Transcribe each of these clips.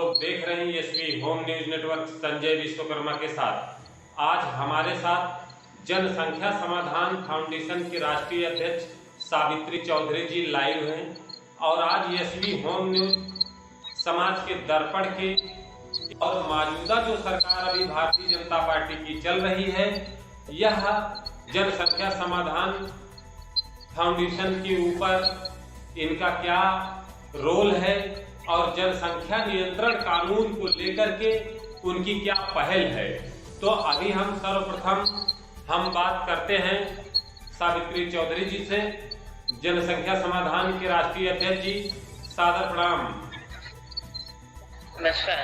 लोग देख रहे हैं SV home news network Sanjay Vishwakarma के साथ। आज हमारे साथ जनसंख्या समाधान फाउंडेशन के राष्ट्रीय अध्यक्ष सावित्री चौधरी जी लाइव हैं और आज एसवी होम न्यूज समाज के दर्पण के और मौजूदा जो सरकार अभी भारतीय जनता पार्टी की चल रही है, यह जनसंख्या समाधान फाउंडेशन के ऊपर इनका क्या रोल है और जनसंख्या नियंत्रण कानून को लेकर के उनकी क्या पहल है। तो अभी हम सर्वप्रथम बात करते हैं सावित्री चौधरी जी से। जनसंख्या समाधान के राष्ट्रीय अध्यक्ष जी, सादर प्रणाम। नमस्कार।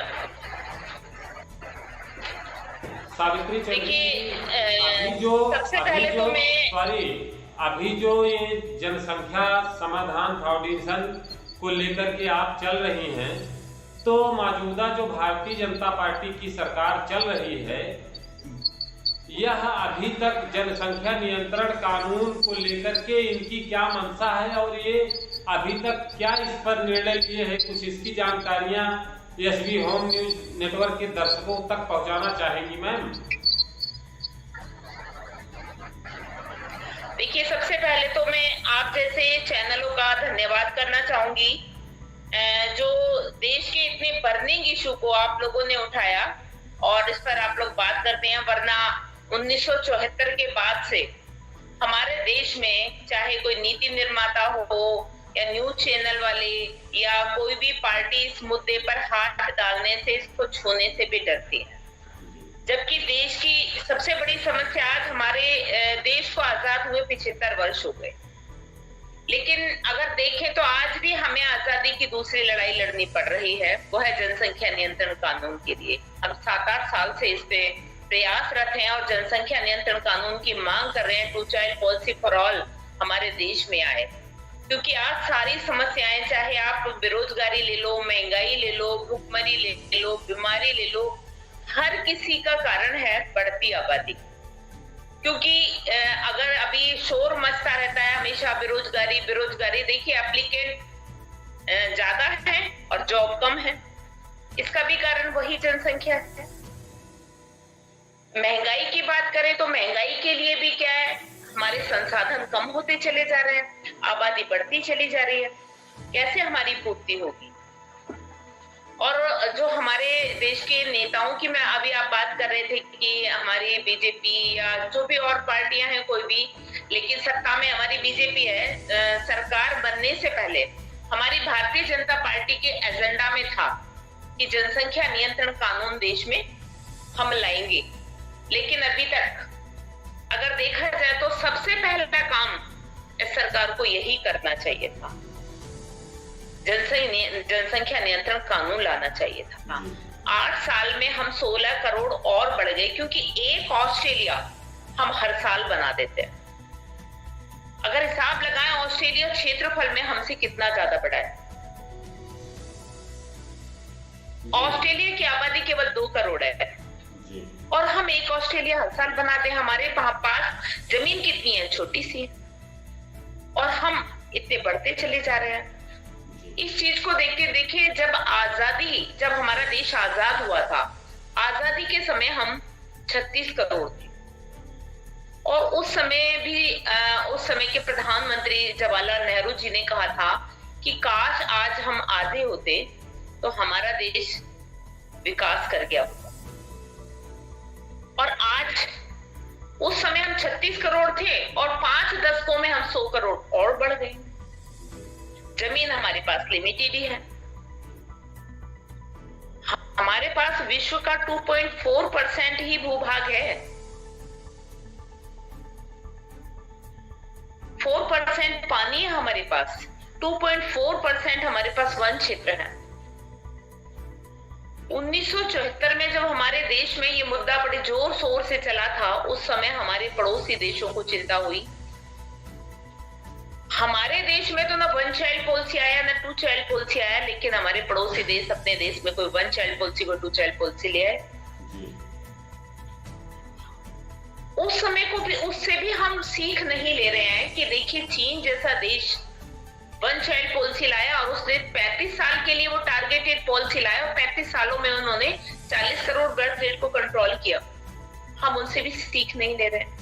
सावित्री चौधरी जी, अभी जो ये जनसंख्या समाधान फाउंडेशन को लेकर के आप चल रही हैं, तो मौजूदा जो भारतीय जनता पार्टी की सरकार चल रही है, यह अभी तक जनसंख्या नियंत्रण कानून को लेकर के इनकी क्या मंशा है और ये अभी तक क्या इस पर निर्णय लिए है, कुछ इसकी जानकारियां एसवी होम न्यूज नेटवर्क के दर्शकों तक पहुंचाना चाहेंगी मैम? देखिए, सबसे पहले तो मैं आप जैसे चैनलों का धन्यवाद करना चाहूंगी जो देश के इतने बर्निंग इशू को आप लोगों ने उठाया और इस पर आप लोग बात करते हैं। वरना 1974 के बाद से हमारे देश में चाहे कोई नीति निर्माता हो या न्यूज चैनल वाले या कोई भी पार्टी इस मुद्दे पर हाथ डालने से, इसको छूने से भी डरती है। जबकि देश की सबसे बड़ी समस्या, आज हमारे देश को आजाद हुए 75 वर्ष हो गए, लेकिन अगर देखें तो आज भी हमें आजादी की दूसरी लड़ाई लड़नी पड़ रही है, वो है जनसंख्या नियंत्रण कानून के लिए। हम 7-8 साल से इस पे प्रयासरत हैं और जनसंख्या नियंत्रण कानून की मांग कर रहे हैं। 2 चाइल्ड पॉलिसी फॉर ऑल हमारे देश में आए, क्योंकि आज सारी समस्याएं, चाहे आप बेरोजगारी ले लो, महंगाई ले लो, भूखमरी ले लो, बीमारी ले लो, हर किसी का कारण है बढ़ती आबादी। क्योंकि अगर अभी शोर मचता रहता है हमेशा बेरोजगारी बेरोजगारी, देखिए एप्लीकेंट ज्यादा है और जॉब कम है, इसका भी कारण वही जनसंख्या है। महंगाई की बात करें तो महंगाई के लिए भी क्या है, हमारे संसाधन कम होते चले जा रहे हैं, आबादी बढ़ती चली जा रही है, कैसे हमारी पूर्ति होगी। और जो हमारे देश के नेताओं की, मैं अभी आप बात कर रहे थे कि हमारी बीजेपी या जो भी और पार्टियां हैं कोई भी, लेकिन सत्ता में हमारी बीजेपी है। सरकार बनने से पहले हमारी भारतीय जनता पार्टी के एजेंडा में था कि जनसंख्या नियंत्रण कानून देश में हम लाएंगे, लेकिन अभी तक अगर देखा जाए तो सबसे पहला काम इस सरकार को यही करना चाहिए था, जनसंख्या नियंत्रण कानून लाना चाहिए था। 8 साल में हम 16 करोड़ और बढ़ गए, क्योंकि एक ऑस्ट्रेलिया हम हर साल बना देते हैं। अगर हिसाब लगाएं, ऑस्ट्रेलिया क्षेत्रफल में हमसे कितना ज्यादा बड़ा है। ऑस्ट्रेलिया की आबादी केवल 2 करोड़ है और हम एक ऑस्ट्रेलिया हर साल बनाते हैं। हमारे पास जमीन कितनी है, छोटी सी है, और हम इतने बढ़ते चले जा रहे हैं। इस चीज को देखिए, जब हमारा देश आजाद हुआ था, आजादी के समय हम 36 करोड़ थे और उस समय के प्रधानमंत्री जवाहरलाल नेहरू जी ने कहा था कि काश आज हम आधे होते तो हमारा देश विकास कर गया होता। और आज, उस समय हम 36 करोड़ थे और 5 दशकों में हम 100 करोड़ और बढ़ गए। जमीन हमारे पास लिमिटेड ही है। हमारे पास विश्व का 2.4% ही भूभाग है। 4% पानी है हमारे पास, 2.4% हमारे पास वन क्षेत्र है। 1974 में जब हमारे देश में ये मुद्दा बड़े जोर शोर से चला था, उस समय हमारे पड़ोसी देशों को चिंता हुई। हमारे देश में तो ना 1 चाइल्ड पॉलिसी आया ना 2 चाइल्ड पॉलिसी आया, लेकिन हमारे पड़ोसी देश अपने देश में कोई 1 चाइल्ड पॉलिसी, कोई 2 चाइल्ड पॉलिसी ले आए। उस समय को भी, उससे भी हम सीख नहीं ले रहे हैं कि देखिए, चीन जैसा देश वन चाइल्ड पॉलिसी लाया और उसने 35 साल के लिए वो टारगेटेड पॉलिसी लाया और 35 सालों में उन्होंने 40 करोड़ बर्थ रेट को कंट्रोल किया। हम उनसे भी सीख नहीं ले रहे।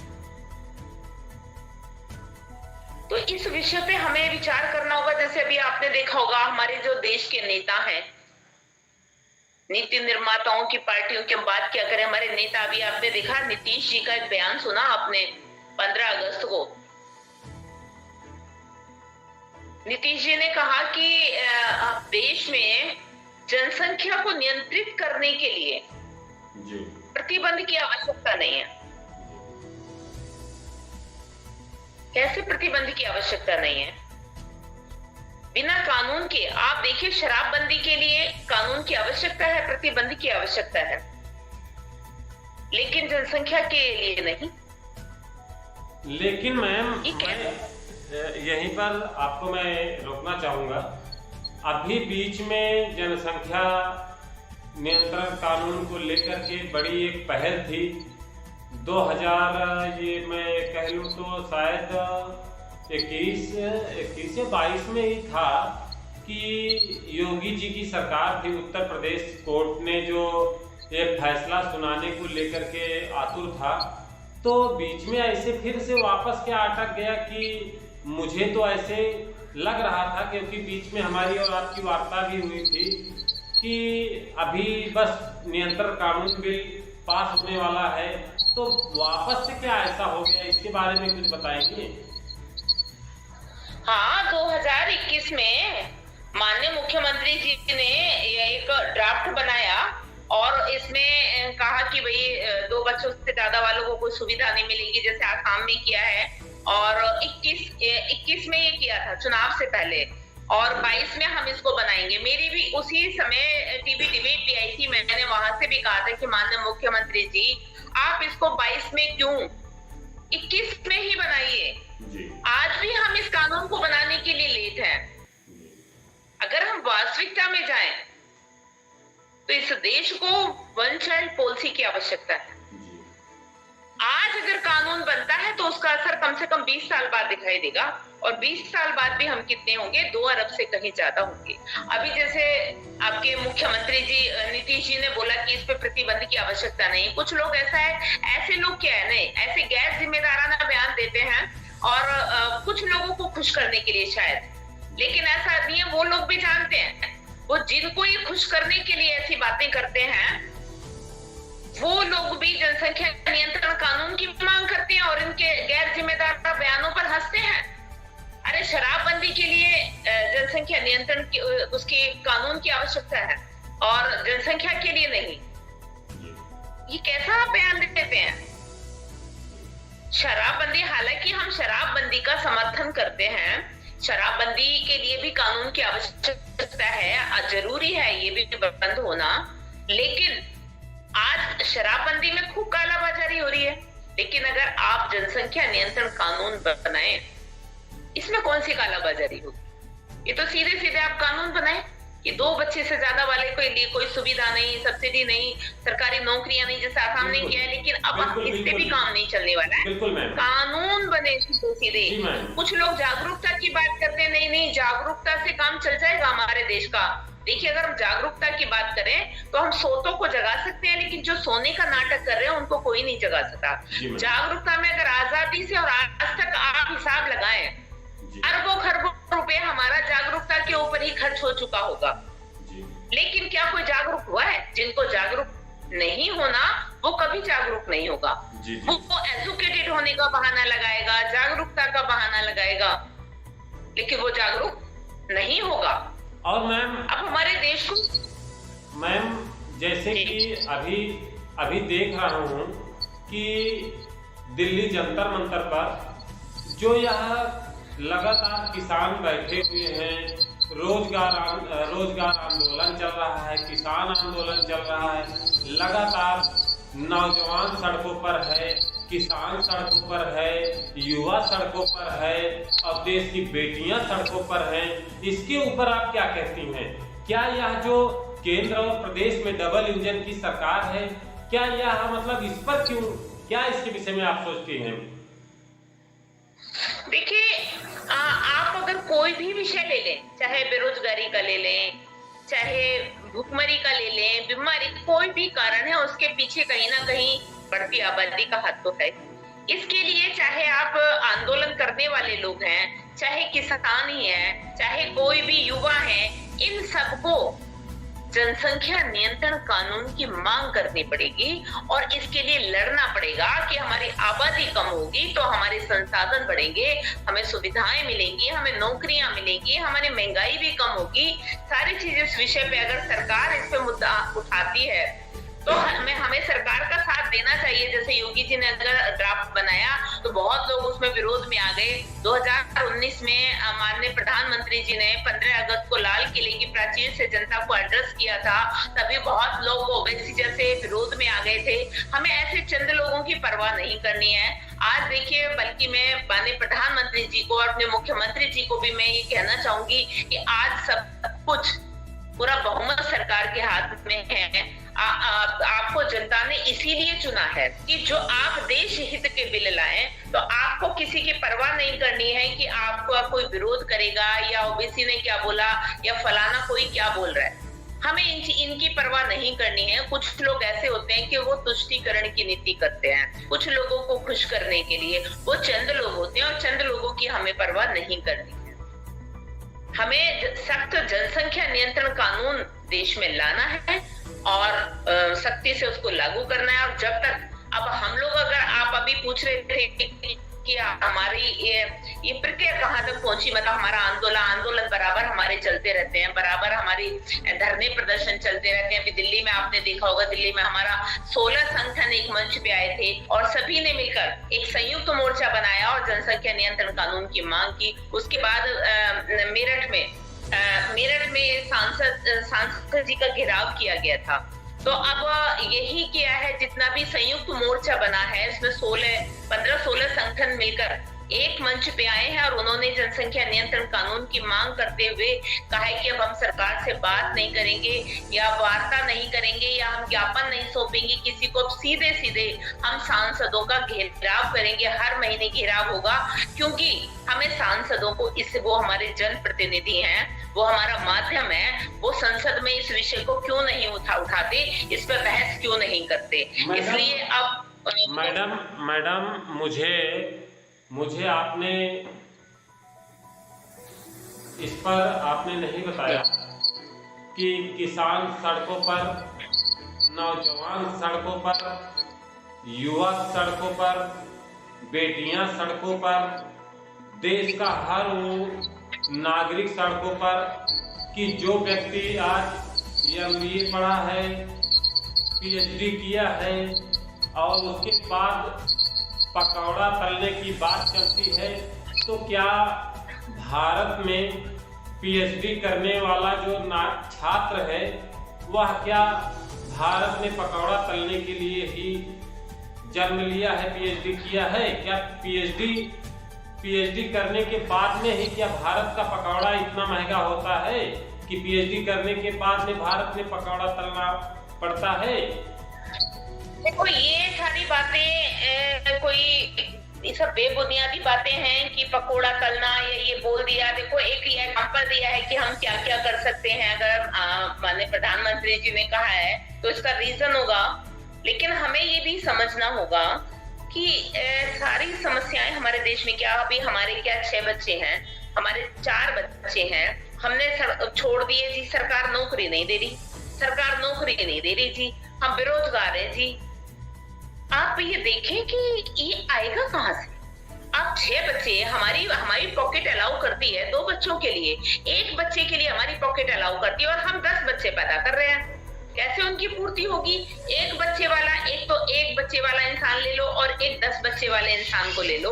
तो इस विषय पे हमें विचार करना होगा। जैसे अभी आपने देखा होगा हमारे जो देश के नेता हैं, नीति निर्माताओं की पार्टियों की हम बात क्या करें, हमारे नेता, अभी आपने देखा नीतीश जी का एक बयान सुना आपने 15 अगस्त को। नीतीश जी ने कहा कि देश में जनसंख्या को नियंत्रित करने के लिए प्रतिबंध की आवश्यकता नहीं है। कैसे प्रतिबंध की आवश्यकता नहीं है? बिना कानून के, आप देखिए शराबबंदी के लिए कानून की आवश्यकता है, प्रतिबंध की आवश्यकता है, लेकिन जनसंख्या के लिए नहीं। लेकिन मैम यहीं पर आपको मैं रोकना चाहूंगा। अभी बीच में जनसंख्या नियंत्रण कानून को लेकर के बड़ी एक पहल थी 2000, ये मैं कह लूँ तो शायद 21 या 22 में ही था कि योगी जी की सरकार थी। उत्तर प्रदेश कोर्ट ने जो एक फैसला सुनाने को लेकर के आतुर था, तो बीच में ऐसे फिर से वापस क्या अटक गया कि मुझे तो ऐसे लग रहा था, क्योंकि बीच में हमारी और आपकी वार्ता भी हुई थी कि अभी बस नियंत्रण कानून बिल पास होने वाला है, तो वापस से क्या ऐसा हो गया, इसके बारे में कुछ बताएंगे? हाँ, 2021 में माननीय मुख्यमंत्री जी ने एक ड्राफ्ट बनाया और इसमें कहा कि भाई 2 बच्चों से ज्यादा वालों को कोई सुविधा नहीं मिलेगी, जैसे आसाम में किया है, और 21 में ये किया था चुनाव से पहले, और 22 में हम इसको बनाएंगे। मेरी भी उसी समय टीवी डिबेट भी आई थी, मैंने वहां से भी कहा था कि माननीय मुख्यमंत्री जी आप इसको 22 में क्यों, 21 में ही बनाइए। आज भी हम इस कानून को बनाने के लिए लेट हैं। अगर हम वास्तविकता में जाएं तो इस देश को वन चाइल्ड पॉलिसी की आवश्यकता है। आज अगर कानून बनता है तो उसका असर कम से कम 20 साल बाद दिखाई देगा, और 20 साल बाद भी हम कितने होंगे, 2 अरब से कहीं ज्यादा होंगे। अभी जैसे आपके मुख्यमंत्री जी नीतीश जी ने बोला कि इस पे प्रतिबंध की आवश्यकता नहीं। कुछ लोग ऐसे लोग क्या है, नहीं ऐसे गैर जिम्मेदाराना बयान देते हैं और कुछ लोगों को खुश करने के लिए शायद, लेकिन ऐसा नहीं है। वो लोग भी जानते हैं, वो जिनको ये खुश करने के लिए ऐसी बातें करते हैं, वो लोग भी जनसंख्या नियंत्रण कानून की मांग करते हैं और इनके गैर जिम्मेदार बयानों पर हंसते हैं। अरे शराबबंदी के लिए जनसंख्या नियंत्रण की उसके कानून की आवश्यकता है और जनसंख्या के लिए नहीं। ये कैसा बयान देते हैं? शराबबंदी, हालांकि हम शराबबंदी का समर्थन करते हैं, शराबबंदी के लिए भी कानून की आवश्यकता है, जरूरी है ये भी बंद होना, लेकिन आज शराबबंदी में खूब कालाबाजारी हो रही है। लेकिन अगर आप जनसंख्या नियंत्रण कानून बनाएं, इसमें कौन सी कालाबाजारी होगी? ये तो सीधे सीधे आप कानून बनाएं कि 2 बच्चे से ज्यादा वाले के लिए कोई सुविधा नहीं, सब्सिडी नहीं, सरकारी नौकरियां नहीं, जैसे आसाम ने किया है। लेकिन अब इससे भी काम नहीं चलने वाला है, कानून बने सीधे सीधे। कुछ लोग जागरूकता की बात करते हैं, नहीं जागरूकता से काम चल जाएगा हमारे देश का। देखिए, अगर हम जागरूकता की बात करें तो हम सोतों को जगा सकते हैं, लेकिन जो सोने का नाटक कर रहे हैं उनको कोई नहीं जगा सकता। जागरूकता में अगर आजादी से और आज तक आप हिसाब लगाएं, अरबों खरबों रुपए हमारा जागरूकता के ऊपर ही खर्च हो चुका होगा, लेकिन क्या कोई जागरूक हुआ है? जिनको जागरूक नहीं होना वो कभी जागरूक नहीं होगा। वो एजुकेटेड होने का बहाना लगाएगा, जागरूकता का बहाना लगाएगा, लेकिन वो जागरूक नहीं होगा। और मैम, अब हमारे देश को मैम जैसे कि अभी देख रहा हूँ कि दिल्ली जंतर मंतर पर जो यह लगातार किसान बैठे हुए हैं, रोजगार आंदोलन चल रहा है, किसान आंदोलन चल रहा है, लगातार नौजवान सड़कों पर है, किसान सड़कों पर है, युवा सड़कों पर है, और देश की बेटियां सड़कों पर हैं। इसके ऊपर आप क्या कहती हैं? क्या यह जो केंद्र और प्रदेश में डबल इंजन की सरकार है, क्या यह मतलब इस पर क्यों, क्या इसके विषय में आप सोचती हैं? देखिए, आप अगर कोई भी विषय ले लें, चाहे बेरोजगारी का ले लें, चाहे भुखमरी का ले लें, बीमारी, कोई भी कारण है, उसके पीछे कहीं ना कहीं बढ़ती आबादी का हाथ तो है। इसके लिए चाहे आप आंदोलन करने वाले लोग हैं, चाहे किसान ही हैं, चाहे कोई भी युवा है, इन सबको जनसंख्या नियंत्रण कानून की मांग करनी पड़ेगी और इसके लिए लड़ना पड़ेगा कि हमारी आबादी कम होगी तो हमारे संसाधन बढ़ेंगे, हमें सुविधाएं मिलेंगी, हमें नौकरियां मिलेंगी, हमारी महंगाई भी कम होगी। सारी चीजें इस विषय पे अगर सरकार इस पे मुद्दा उठाती है तो हमें सरकार का साथ देना चाहिए। जैसे योगी जी ने अगर ड्राफ्ट बनाया तो बहुत लोग उसमें विरोध में आ गए। 2019 में माननीय प्रधानमंत्री जी ने 15 अगस्त को लाल किले की प्राचीर से जनता को एड्रेस किया था, तभी बहुत लोग ओवैसी जैसे विरोध में आ गए थे। हमें ऐसे चंद लोगों की परवाह नहीं करनी है। आज देखिए, बल्कि मैं माननीय प्रधानमंत्री जी को और अपने मुख्यमंत्री जी को भी मैं ये कहना चाहूंगी कि आज सब कुछ पूरा बहुमत सरकार के हाथ में है। आपको जनता ने इसीलिए चुना है कि जो आप देश हित के बिल लाएं, तो आपको किसी की परवाह नहीं करनी है कि आपको कोई विरोध करेगा या ओबीसी ने क्या बोला या फलाना कोई क्या बोल रहा है। हमें इनकी परवाह नहीं करनी है। कुछ लोग ऐसे होते हैं कि वो तुष्टीकरण की नीति करते हैं, कुछ लोगों को खुश करने के लिए। वो चंद लोग होते हैं और चंद लोगों की हमें परवाह नहीं करनी है। हमें सख्त जनसंख्या नियंत्रण कानून देश में लाना है और सख्ती से उसको लागू करना है। और जब तक, अब हम लोग, अगर आप अभी पूछ रहे थे कि हमारी ये प्रक्रिया कहाँ तक पहुंची, मतलब हमारा आंदोलन बराबर हमारे चलते रहते हैं, बराबर हमारी धरने प्रदर्शन चलते रहते हैं। अभी दिल्ली में आपने देखा होगा, दिल्ली में हमारा 16 संगठन एक मंच पे आए थे और सभी ने मिलकर एक संयुक्त मोर्चा बनाया और जनसंख्या नियंत्रण कानून की मांग की। उसके बाद मेरठ में सांसद जी का घेराव किया गया था। तो अब यही किया है, जितना भी संयुक्त मोर्चा बना है इसमें 15-16 संगठन मिलकर एक मंच पे आए हैं और उन्होंने जनसंख्या नियंत्रण कानून की मांग करते हुए कहा है कि अब हम सरकार से बात नहीं करेंगे या वार्ता नहीं करेंगे या हम ज्ञापन नहीं सौंपेंगे किसी को। सीधे सीधे हम सांसदों का घेराव करेंगे, हर महीने घेराव होगा, क्योंकि हमें सांसदों को, इससे वो हमारे जनप्रतिनिधि हैं, वो हमारा माध्यम है, वो संसद में इस विषय को क्यों नहीं उठाते, इस पर बहस क्यों नहीं करते। इसलिए अब मैडम मुझे आपने इस पर आपने नहीं बताया कि किसान सड़कों पर, नौजवान सड़कों पर, युवा सड़कों पर, बेटियां सड़कों पर, देश का हर वो नागरिक सड़कों पर, कि जो व्यक्ति आज MBA पढ़ा है, PhD किया है और उसके बाद पकौड़ा तलने की बात चलती है, तो क्या भारत में PhD करने वाला जो छात्र है वह क्या भारत में पकौड़ा तलने के लिए ही जन्म लिया है, PhD किया है? क्या PhD करने के बाद में ही क्या भारत का पकौड़ा इतना महंगा होता है कि PhD करने के बाद में भारत में पकौड़ा तलना पड़ता है? देखो, ये सारी बातें कोई ये सब बेबुनियादी बातें हैं कि पकोड़ा तलना या ये बोल दिया। देखो, एक ये एग्जाम्पल दिया है कि हम क्या क्या कर सकते हैं। अगर माननीय प्रधानमंत्री जी ने कहा है तो इसका रीजन होगा, लेकिन हमें ये भी समझना होगा कि सारी समस्याएं हमारे देश में, क्या अभी हमारे क्या 6 बच्चे हैं, हमारे 4 बच्चे हैं, हमने छोड़ दिए जी, सरकार नौकरी नहीं दे रही, सरकार नौकरी नहीं दे रही जी, हम बेरोजगार हैं जी। आप ये देखें कि ये आएगा कहां से। आप 6 बच्चे, हमारी पॉकेट अलाउ करती है 2 बच्चों के लिए, 1 बच्चे के लिए हमारी पॉकेट अलाउ करती है और हम 10 बच्चे पैदा कर रहे हैं। कैसे उनकी पूर्ति होगी? एक बच्चे वाला इंसान ले लो और एक 10 बच्चे वाले इंसान को ले लो,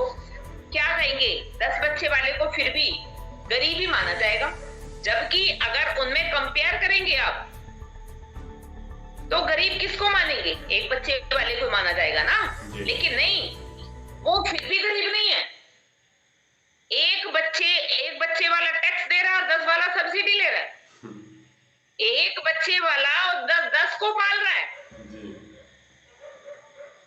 क्या कहेंगे? 10 बच्चे वाले को फिर भी गरीब ही माना जाएगा, जबकि अगर उनमें कंपेयर करेंगे आप तो गरीब किसको मानेंगे? एक बच्चे वाले को माना जाएगा ना। लेकिन नहीं, वो फिर भी गरीब नहीं है। एक बच्चे वाला टैक्स दे रहा है और 10 वाला सब्सिडी ले रहा है। एक बच्चे वाला और 10 को पाल रहा है।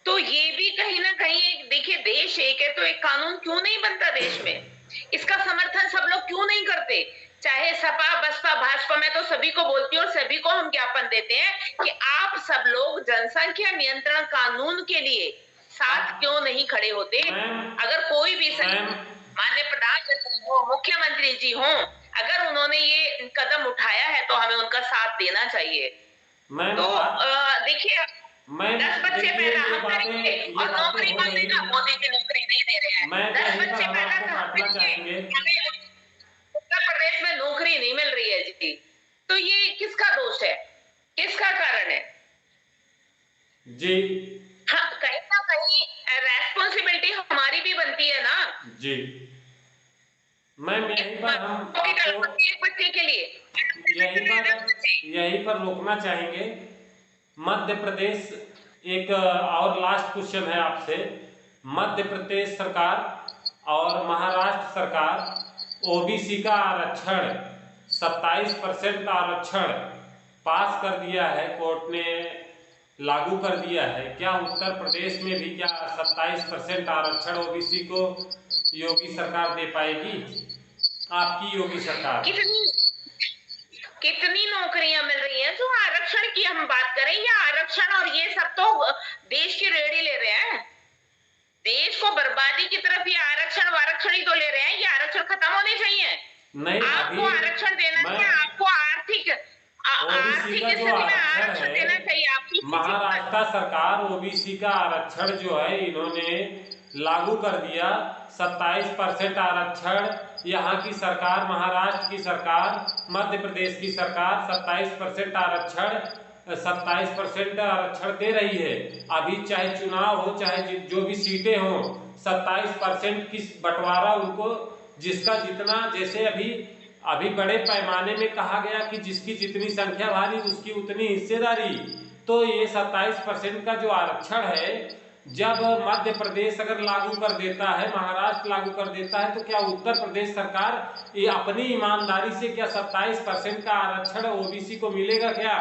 तो ये भी कहीं ना कहीं, देखिए, देश देश एक है तो एक कानून क्यों नहीं बनता देश में? इसका समर्थन सब लोग क्यों नहीं करते? चाहे सपा बसपा भाजपा, मैं तो सभी को बोलती हूँ और सभी को हम ज्ञापन देते हैं कि आप सब लोग जनसंख्या नियंत्रण कानून के लिए साथ क्यों नहीं खड़े होते? अगर कोई भी माननीय प्रधानमंत्री हो, मुख्यमंत्री जी हो, अगर उन्होंने ये कदम उठाया है तो हमें उनका साथ देना चाहिए। तो देखिए, 10 बच्चे पैदा हम करेंगे और नौकरी मांगेगा, मोदी जी नौकरी नहीं दे रहे हैं। 10 बच्चे पैदा करेंगे, हमें उत्तर प्रदेश में नौकरी नहीं मिल रही है जी। तो ये किसका दोष है, किसका कारण है जी? हाँ, कहीं ना कहीं रेस्पॉन्सिबिलिटी हमारी भी बनती है ना जी। मैम यहीं पर हम आपको एक बच्चे के लिए यहीं पर रोकना चाहेंगे। मध्य प्रदेश, एक और लास्ट क्वेश्चन है आपसे। मध्य प्रदेश सरकार और महाराष्ट्र सरकार ओबीसी का आरक्षण 27% आरक्षण पास कर दिया है, कोर्ट ने लागू कर दिया है। क्या उत्तर प्रदेश में भी क्या 27% आरक्षण ओबीसी को योगी सरकार दे पाएगी? आपकी योगी सरकार कितनी नौकरियां मिल रही हैं? जो आरक्षण की हम बात करें, या आरक्षण और ये सब तो देश की रेड़ी ले रहे हैं, देश को बर्बादी की तरफ ये आरक्षण वारक्षण ही तो ले रहे हैं। ये आरक्षण खत्म होने चाहिए। नहीं, आपको आरक्षण देना चाहिए, आपको आर्थिक स्थिति में आरक्षण देना चाहिए। आपकी महाराष्ट्र सरकार ओबीसी का आरक्षण जो है इन्होंने लागू कर दिया, 27% आरक्षण। यहाँ की सरकार, महाराष्ट्र की सरकार, मध्य प्रदेश की सरकार 27% आरक्षण दे रही है। अभी चाहे चुनाव हो, चाहे जो भी सीटें हो, 27% की बंटवारा उनको, जिसका जितना, जैसे अभी बड़े पैमाने में कहा गया कि जिसकी जितनी संख्या भारी उसकी उतनी हिस्सेदारी। तो ये 27% का जो आरक्षण है, जब मध्य प्रदेश अगर लागू कर देता है, महाराष्ट्र लागू कर देता है, तो क्या उत्तर प्रदेश सरकार ये अपनी ईमानदारी से क्या 27% का आरक्षण ओबीसी को मिलेगा क्या?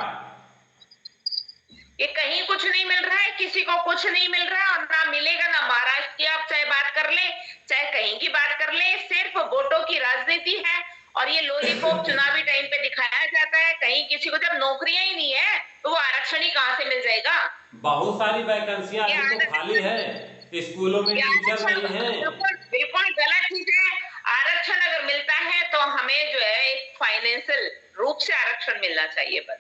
ये कहीं कुछ नहीं मिल रहा है, किसी को कुछ नहीं मिल रहा है और ना मिलेगा ना। महाराष्ट्र की आप चाहे बात कर ले, चाहे कहीं की बात कर ले, सिर्फ वोटों की राजनीति है और ये लॉलीपॉप चुनावी टाइम पे दिखाया जाता है। कहीं किसी को जब नौकरियां ही नहीं है तो वो आरक्षण ही कहां से मिल जाएगा? बहुत सारी वैकेंसियां अभी तो खाली है, स्कूलों में टीचर नहीं है। बिल्कुल गलत चीज है। आरक्षण अगर मिलता है तो हमें जो है एक फाइनेंशियल रूप से आरक्षण मिलना चाहिए, बस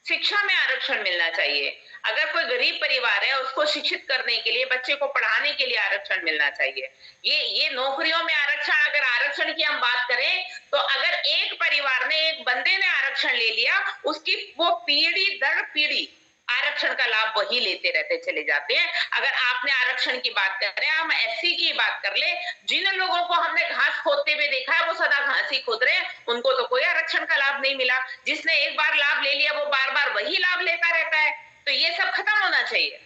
शिक्षा में आरक्षण मिलना चाहिए। अगर कोई गरीब परिवार है उसको शिक्षित करने के लिए, बच्चे को पढ़ाने के लिए आरक्षण मिलना चाहिए। ये नौकरियों में आरक्षण, अगर आरक्षण की हम बात करें तो अगर एक परिवार ने, एक बंदे ने आरक्षण ले लिया, उसकी वो पीढ़ी दर पीढ़ी आरक्षण का लाभ वही लेते रहते चले जाते हैं। अगर आपने आरक्षण की बात करें, हम एससी की बात कर ले, जिन लोगों को हमने घास खोदते हुए देखा है वो सदा घास ही खोद रहे हैं, उनको तो कोई आरक्षण का लाभ नहीं मिला। जिसने एक बार लाभ ले लिया वो बार बार वही लाभ लेता रहता है। तो ये सब खत्म होना चाहिए।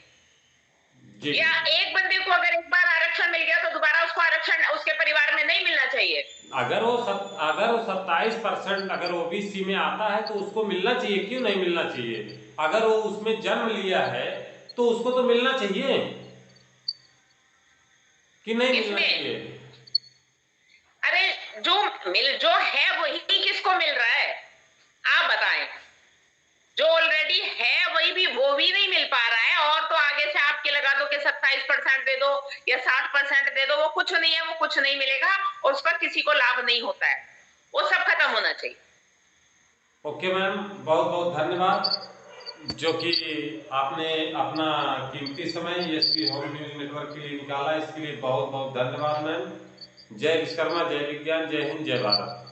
या एक बंदे को अगर एक बार आरक्षण मिल गया तो दोबारा उसको आरक्षण उसके परिवार में नहीं मिलना चाहिए। अगर वो 27% अगर ओबीसी में आता है तो उसको मिलना चाहिए, क्यों नहीं मिलना चाहिए? अगर वो उसमें जन्म लिया है तो उसको तो मिलना चाहिए कि नहीं मिलना चाहिए? अरे जो है वही किसको मिल रहा है आप बताएं? जो ऑलरेडी है वो भी नहीं मिल पा रहा है, और तो आगे से आपके लगा दो कि 27% दे दो या 60% दे दो, वो कुछ नहीं है, वो कुछ नहीं मिलेगा और उस पर किसी को लाभ नहीं होता है। वो सब खत्म होना चाहिए। ओके मैम, बहुत बहुत धन्यवाद जो कि आपने अपना कीमती समय एसपी होम न्यूज नेटवर्क के लिए निकाला। इसके लिए बहुत बहुत धन्यवाद मैम। जय विश्वकर्मा, जय विज्ञान, जय हिंद, जय भारत।